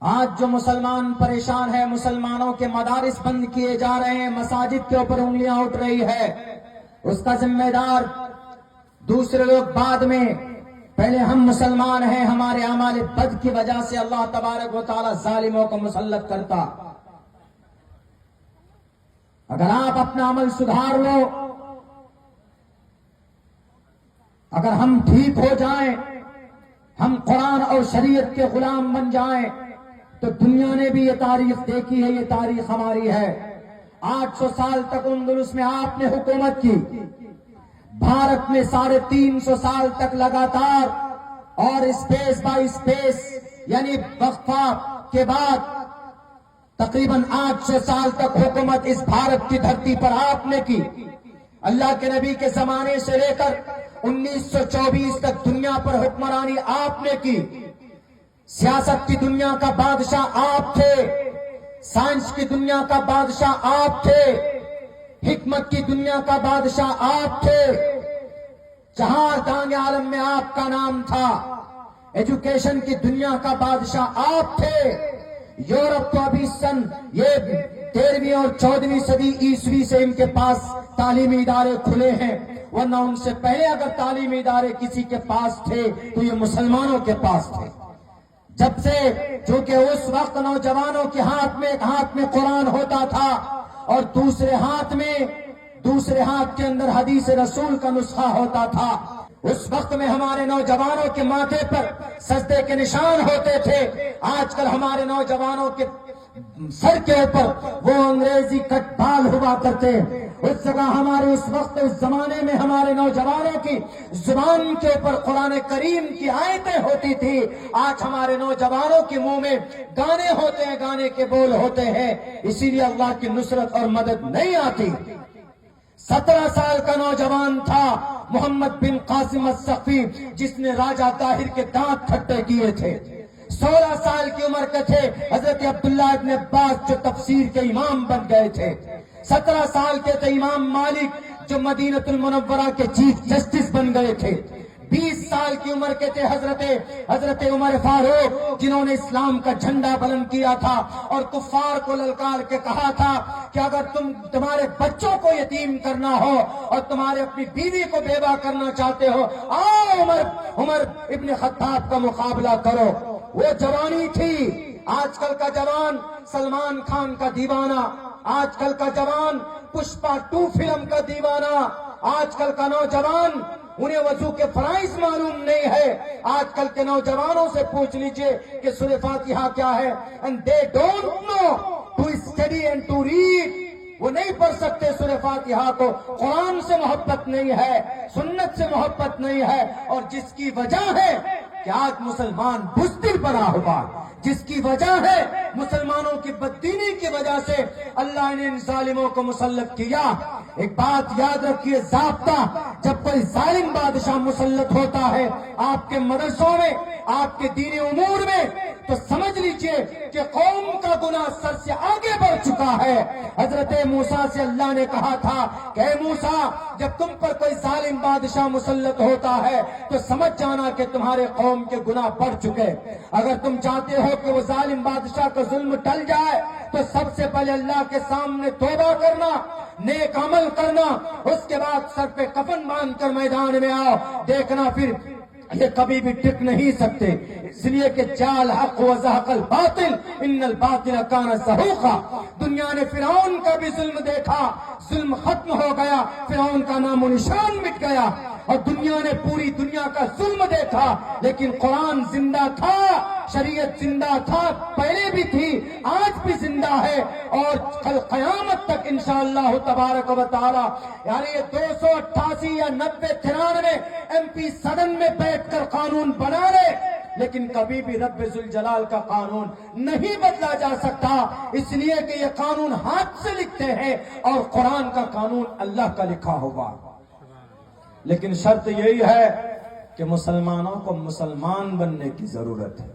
آج جو مسلمان پریشان ہے، مسلمانوں کے مدارس بند کیے جا رہے ہیں، مساجد کے اوپر انگلیاں اٹھ رہی ہے، اس کا ذمہ دار دوسرے لوگ بعد میں، پہلے ہم مسلمان ہیں۔ ہمارے اعمال بد کی وجہ سے اللہ تبارک و تعالی ظالموں کو مسلط کرتا۔ اگر آپ اپنا عمل سدھار لو، اگر ہم ٹھیک ہو جائیں، ہم قرآن اور شریعت کے غلام بن جائیں، تو دنیا نے بھی یہ تاریخ دیکھی ہے، یہ تاریخ ہماری ہے۔ 800 سال تک اندلس میں آپ نے حکومت کی، بھارت میں 350 سال تک لگاتار، اور اسپیس بائی اسپیس یعنی وقفہ کے بعد تقریباً 800 سال تک حکومت اس بھارت کی دھرتی پر آپ نے کی۔ اللہ کے نبی کے زمانے سے لے کر 1924 تک دنیا پر حکمرانی آپ نے کی۔ سیاست کی دنیا کا بادشاہ آپ تھے، سائنس کی دنیا کا بادشاہ آپ تھے، حکمت کی دنیا کا بادشاہ آپ تھے، جہاں دانگ عالم میں آپ کا نام تھا، ایجوکیشن کی دنیا کا بادشاہ آپ تھے۔ یورپ تو ابھی یہ 13ویں اور 14ویں صدی عیسوی سے ان کے پاس تعلیمی ادارے کھلے ہیں، ورنہ ان سے پہلے اگر تعلیمی ادارے کسی کے پاس تھے تو یہ مسلمانوں کے پاس تھے۔ جب سے چونکہ اس وقت نوجوانوں کے ہاتھ میں ایک ہاتھ میں قرآن ہوتا تھا اور دوسرے ہاتھ کے اندر حدیث رسول کا نسخہ ہوتا تھا، اس وقت میں ہمارے نوجوانوں کے ماتھے پر سجدے کے نشان ہوتے تھے۔ آج کل ہمارے نوجوانوں کے سر کے اوپر وہ انگریزی کٹ بال ہوا کرتے ہیں۔ اس جگہ ہمارے اس وقت اس زمانے میں ہمارے نوجوانوں کی زبان کے اوپر قرآن کریم کی آیتیں ہوتی تھی، آج ہمارے نوجوانوں کے منہ میں گانے ہوتے ہیں، گانے کے بول ہوتے ہیں، اسی لیے اللہ کی نصرت اور مدد نہیں آتی۔ 17 سال کا نوجوان تھا محمد بن قاسم الثقفی، جس نے راجہ طاہر کے دانت کھٹے کیے تھے۔ 16 سال کی عمر کے تھے حضرت عبداللہ ابن عباس جو تفسیر کے امام بن گئے تھے۔ 17 سال کے تھے امام مالک جو مدینہ المنورہ کے چیف جسٹس بن گئے تھے۔ 20 سال کی عمر کے تھے حضرت عمر فاروق، جنہوں نے اسلام کا جھنڈا بلند کیا تھا اور کفار کو للکار کے کہا تھا کہ اگر تمہارے بچوں کو یتیم کرنا ہو اور تمہارے اپنی بیوی کو بیوہ کرنا چاہتے ہو، آؤ عمر ابن خطاب کا مقابلہ کرو۔ وہ جوانی تھی۔ آج کل کا جوان سلمان خان کا دیوانہ، آج کل کا جوان پشپا 2 فلم کا دیوانہ، آج کل کا نوجوان انہیں وضو کے فرائض معلوم نہیں ہے۔ آج کل کے نوجوانوں سے پوچھ لیجئے کہ سورہ فاتحہ کیا ہے، and they don't know to study and to read۔ وہ نہیں پڑھ سکتے سورہ فاتحہ کو۔ قرآن سے محبت نہیں ہے، سنت سے محبت نہیں ہے، اور جس کی وجہ ہے کہ آج مسلمان بزدل بنا ہوا، جس کی وجہ ہے مسلمانوں کی بددینی کی وجہ سے اللہ نے ان ظالموں کو مسلط کیا۔ ایک بات یاد رکھیے، ضابطہ جب کوئی ظالم بادشاہ مسلط ہوتا ہے آپ کے مدرسوں میں، آپ کے دینی امور میں، تو سمجھ لیجئے کہ قوم کا گناہ سر سے آگے بڑھ چکا ہے۔ حضرت موسیٰ سے اللہ نے کہا تھا کہ اے موسیٰ، جب تم پر کوئی ظالم بادشاہ مسلط ہوتا ہے تو سمجھ جانا کہ تمہارے قوم کے گناہ بڑھ چکے۔ اگر تم چاہتے ہو کہ وہ ظالم بادشاہ کا ظلم ٹل جائے تو سب سے پہلے اللہ کے سامنے توبہ کرنا، نیک عمل کرنا، اس کے بعد سر پہ کفن باندھ کر میدان میں آؤ، دیکھنا پھر یہ کبھی بھی ٹک نہیں سکتے، اس لیے کہ جال حق و زہق الباطل ان الباطل کان زہوقا۔ دنیا نے فرعون کا بھی ظلم دیکھا، ظلم ختم ہو گیا، فرعون کا نام و نشان مٹ گیا، اور دنیا نے پوری دنیا کا ظلم دیکھا، لیکن قرآن زندہ تھا، شریعت زندہ تھا، پہلے بھی تھی، آج بھی زندہ ہے، اور کل قیامت تک انشاءاللہ تبارک و تعالی۔ یعنی یہ 288 یا 90 93 MP صدن میں بیٹھ کر قانون بنا لے، لیکن کبھی بھی رب ذوالجلال کا قانون نہیں بدلا جا سکتا، اس لیے کہ یہ قانون ہاتھ سے لکھتے ہیں اور قرآن کا قانون اللہ کا لکھا ہوا۔ لیکن شرط یہی ہے کہ مسلمانوں کو مسلمان بننے کی ضرورت ہے۔